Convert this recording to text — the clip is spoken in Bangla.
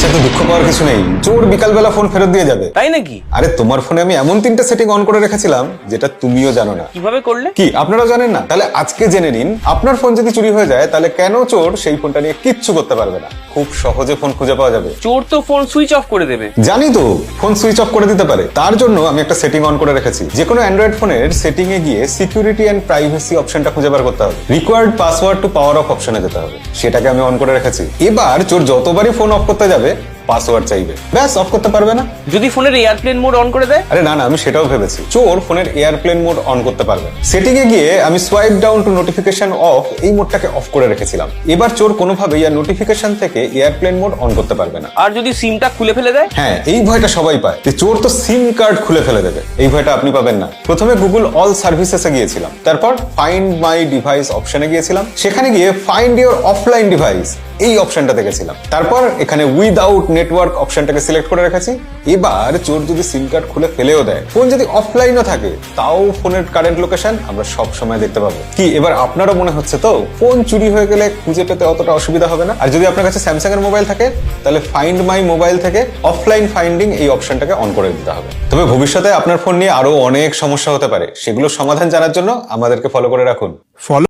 আচ্ছা, তো দুঃখ পাওয়ার কিছু নেই, চোর বিকালবেলা ফোন ফেরত দিয়ে যাবে। তাই নাকি? আরে তোমার ফোনে আমি এমন 3টে সেটিং অন করে রেখেছিলাম যেটা তুমিও জানো না। কিভাবে করলে? কি আপনারা জানেন না? তাহলে আজকে জেনে নিন, আপনার ফোন যদি চুরি হয়ে যায় তাহলে কেন চোর সেই ফোনটা নিয়ে কিচ্ছু করতে পারবে না। খুব সহজে ফোন খুঁজে পাওয়া যাবে। চোর তো ফোন সুইচ অফ করে দেবে। জানি তো, ফোন সুইচ অফ করে দিতে পারে। তার জন্য আমি একটা সেটিং অন করে রেখেছি। যে কোনো অ্যান্ড্রয়েড ফোনের সেটিং এ গিয়ে সিকিউরিটি এন্ড প্রাইভেসি অপশনটা খুঁজে বার করতে হবে। Required password to power off অপশনে যেতে হবে, সেটাকে আমি অন করে রেখেছি। এবার চোর যতবারই ফোন অফ করতে যাবে পাসওয়ার্ড চাইবে, ব্যাস অফ করতে পারবে না। যদি ফোনের এয়ারপ্লেন মোড অন করে দেয়? আরে না না, আমি সেটাও ভেবেছি। চোর ফোনের এয়ারপ্লেন মোড অন করতে পারবে। সেটিং এ গিয়ে আমি swipe down to notification off এই মোডটাকে অফ করে রেখেছিলাম। এবার চোর কোনোভাবেই আর নোটিফিকেশন থেকে এয়ারপ্লেন মোড অন করতে পারবে না। আর যদি সিমটা খুলে ফেলে দেয়? হ্যাঁ, এই ভয়টা সবাই পায় যে চোর তো সিম কার্ড খুলে ফেলে দেবে। এই ভয়টা আপনি পাবেন না। প্রথমে গুগল অল সার্ভিসেসে গিয়েছিলাম, তারপর ফাইন্ড মাই ডিভাইস অপশনে গিয়েছিলাম। সেখানে গিয়ে ফাইন্ড ইওর অফলাইন ডিভাইস এই অপশনটা দেখেছিলাম। তারপর এখানে উইদাউট নেটওয়ার্ক অপশনটাকে সিলেক্ট করে রেখেছি। এবার চোর যদি সিম কার্ড খুলে ফেলেও দেয়, ফোন যদি অফলাইনও থাকে, তাও ফোনের কারেন্ট লোকেশন আমরা সব সময় দেখতে পাবো। কি এবার আপনারও মনে হচ্ছে তো, ফোন চুরি হয়ে গেলে খুঁজে পেতে অতটা অসুবিধা হবে না? আর যদি আপনার কাছে স্যামসাং এর মোবাইল থাকে, তাহলে ফাইন্ড মাই মোবাইল থেকে অফলাইন ফাইন্ডিং এই অপশনটাকে অন করে দিতে হবে। তবে ভবিষ্যতে আপনার ফোন নিয়ে আরো অনেক সমস্যা হতে পারে, সেগুলোর সমাধান জানার জন্য আমাদেরকে ফলো করে রাখুন।